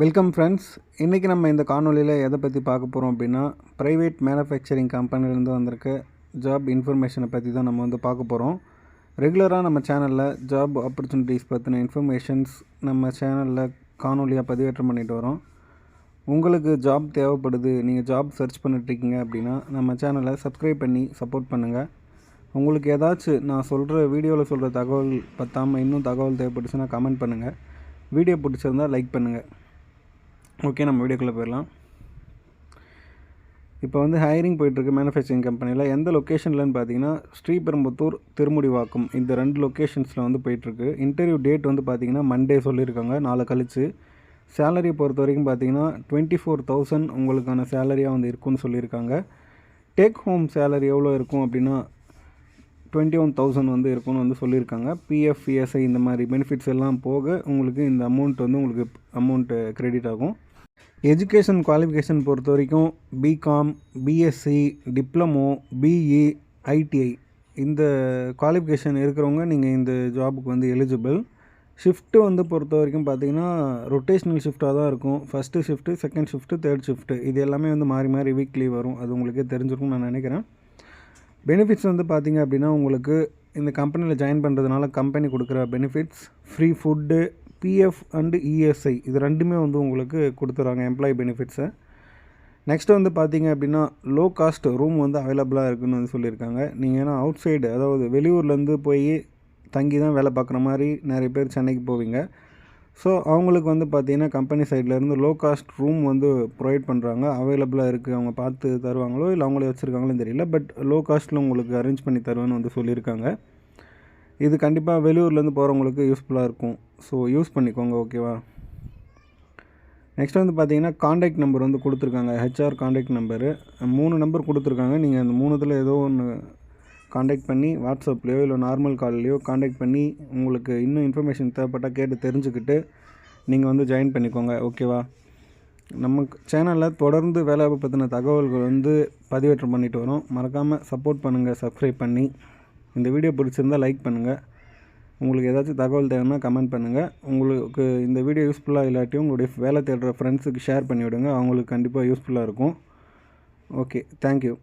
Welcome friends. இன்றைக்கி நம்ம இந்த காணொலியில் எதை பற்றி பார்க்க போகிறோம் அப்படின்னா, ப்ரைவேட் மேனுஃபேக்சரிங் கம்பெனிலேருந்து வந்திருக்க ஜாப் இன்ஃபர்மேஷனை பற்றி தான் நம்ம பார்க்க போகிறோம். ரெகுலராக நம்ம சேனலில் ஜாப் ஆப்பர்ச்சுனிட்டிஸ் பற்றின இன்ஃபர்மேஷன்ஸ் நம்ம சேனலில் காணொலியாக பதிவேற்றம் பண்ணிட்டு வரோம். உங்களுக்கு ஜாப் தேவைப்படுது, நீங்கள் ஜாப் சர்ச் பண்ணிட்டுருக்கீங்க அப்படின்னா நம்ம சேனலை சப்ஸ்கிரைப் பண்ணி சப்போர்ட் பண்ணுங்கள். உங்களுக்கு ஏதாச்சும் நான் சொல்கிற வீடியோவில் சொல்கிற தகவல் பற்றாமல் இன்னும் தகவல் தேவைப்பட்டுச்சுன்னா கமெண்ட் பண்ணுங்கள். வீடியோ பிடிச்சிருந்தால் லைக் பண்ணுங்கள். ஓகே, நம்ம வீடியோக்குள்ளே போயிடலாம். இப்போ ஹையரிங் போயிட்டுருக்கு மேனுஃபேக்சரிங் கம்பெனியில். எந்த லொக்கேஷன்லன்னு பார்த்தீங்கன்னா ஸ்ரீபெரும்புத்தூர், திருமுடிவாக்கம், இந்த 2 லொக்கேஷன்ஸில் போயிட்டுருக்கு. இன்டர்வியூ டேட் பார்த்தீங்கன்னா மண்டே சொல்லியிருக்காங்க, நாளை கழிச்சு. சேலரி பொறுத்த வரைக்கும் பார்த்தீங்கன்னா 24,000 உங்களுக்கான சேலரியாக இருக்குன்னு சொல்லியிருக்காங்க. டேக் ஹோம் சேலரி எவ்வளோ இருக்கும் அப்படின்னா 21,000 இருக்குன்னு சொல்லியிருக்காங்க. பிஎஃப், இஎஸ்ஐ இந்த மாதிரி பெனிஃபிட்ஸ் எல்லாம் போக உங்களுக்கு இந்த அமௌண்ட் உங்களுக்கு அமௌண்ட்டு கிரெடிட் ஆகும். எஜுகேஷன் குவாலிஃபிகேஷன் பொறுத்த வரைக்கும் BCom, BSc, diploma, BE, ITI இந்த குவாலிஃபிகேஷன் இருக்கிறவங்க நீங்கள் இந்த ஜாபுக்கு எலிஜிபிள். ஷிஃப்ட்டு பொறுத்த வரைக்கும் பார்த்தீங்கன்னா ரொட்டேஷ்னல் ஷிஃப்ட்டாக தான் இருக்கும். First shift, second shift, third shift இது எல்லாமே மாறி மாறி வீக்லி வரும். அது உங்களுக்கே தெரிஞ்சிருக்கும்னு நான் நினைக்கிறேன். பெனிஃபிட்ஸ் பார்த்தீங்க அப்படின்னா உங்களுக்கு இந்த கம்பெனியில் ஜாயின் பண்ணுறதுனால கம்பெனி கொடுக்குற benefits free food, PF and ESI இது ரெண்டுமே உங்களுக்கு கொடுத்துறாங்க எம்ப்ளாயி பெனிஃபிட்ஸை. நெக்ஸ்ட்டு பார்த்தீங்க அப்படின்னா லோ காஸ்ட் ரூம் அவைலபிளாக இருக்குதுன்னு சொல்லியிருக்காங்க. நீங்கள் ஏன்னா அவுட் சைடு, அதாவது வெளியூர்லேருந்து போய் தங்கி தான் வேலை பார்க்குற மாதிரி நிறைய பேர் சென்னைக்கு போவீங்க. ஸோ அவங்களுக்கு பார்த்தீங்கன்னா கம்பெனி சைட்லேருந்து லோ காஸ்ட் ரூம் ப்ரொவைட் பண்ணுறாங்க, அவைலபிளாக இருக்குது. அவங்க பார்த்து தருவாங்களோ இல்லை அவங்களே வச்சுருக்காங்களோ தெரியல, பட் லோ காஸ்ட்டில் உங்களுக்கு அரேஞ்ச் பண்ணி தருவேன்னு சொல்லியிருக்காங்க. இது கண்டிப்பாக வெளியூர்லேருந்து போகிறவங்களுக்கு யூஸ்ஃபுல்லாக இருக்கும். ஸோ யூஸ் பண்ணிக்கோங்க, ஓகேவா. நெக்ஸ்ட் பார்த்தீங்கன்னா காண்டாக்ட் நம்பர் கொடுத்துருக்காங்க, ஹெச்ஆர் காண்டாக்ட் நம்பரு 3 நம்பர் கொடுத்துருக்காங்க. நீங்கள் அந்த 3ல் ஏதோ ஒன்று காண்டாக்ட் பண்ணி வாட்ஸ்அப்லேயோ இல்லை நார்மல் கால்லையோ காண்டாக்ட் பண்ணி உங்களுக்கு இன்னும் இன்ஃபர்மேஷன் தேவைப்பட்டால் கேட்டு தெரிஞ்சுக்கிட்டு நீங்கள் ஜாயின் பண்ணிக்கோங்க, ஓகேவா. நம்ம சேனலில் தொடர்ந்து வேலைவாய்ப்பு பற்றின தகவல்கள் பதிவேற்றம் பண்ணிட்டு வரோம். மறக்காமல் சப்போர்ட் பண்ணுங்கள், சப்ஸ்கிரைப் பண்ணி. இந்த வீடியோ பிடிச்சிருந்தால் லைக் பண்ணுங்கள். உங்களுக்கு ஏதாச்சும் தகவல் தேவைன்னா கமெண்ட் பண்ணுங்கள். உங்களுக்கு இந்த வீடியோ யூஸ்ஃபுல்லாக இல்லாட்டியும் உங்களுடைய வேலை தேடுற ஃப்ரெண்ட்ஸுக்கு ஷேர் பண்ணிவிடுங்க, அவங்களுக்கு கண்டிப்பாக யூஸ்ஃபுல்லாக இருக்கும். Okay, thank you.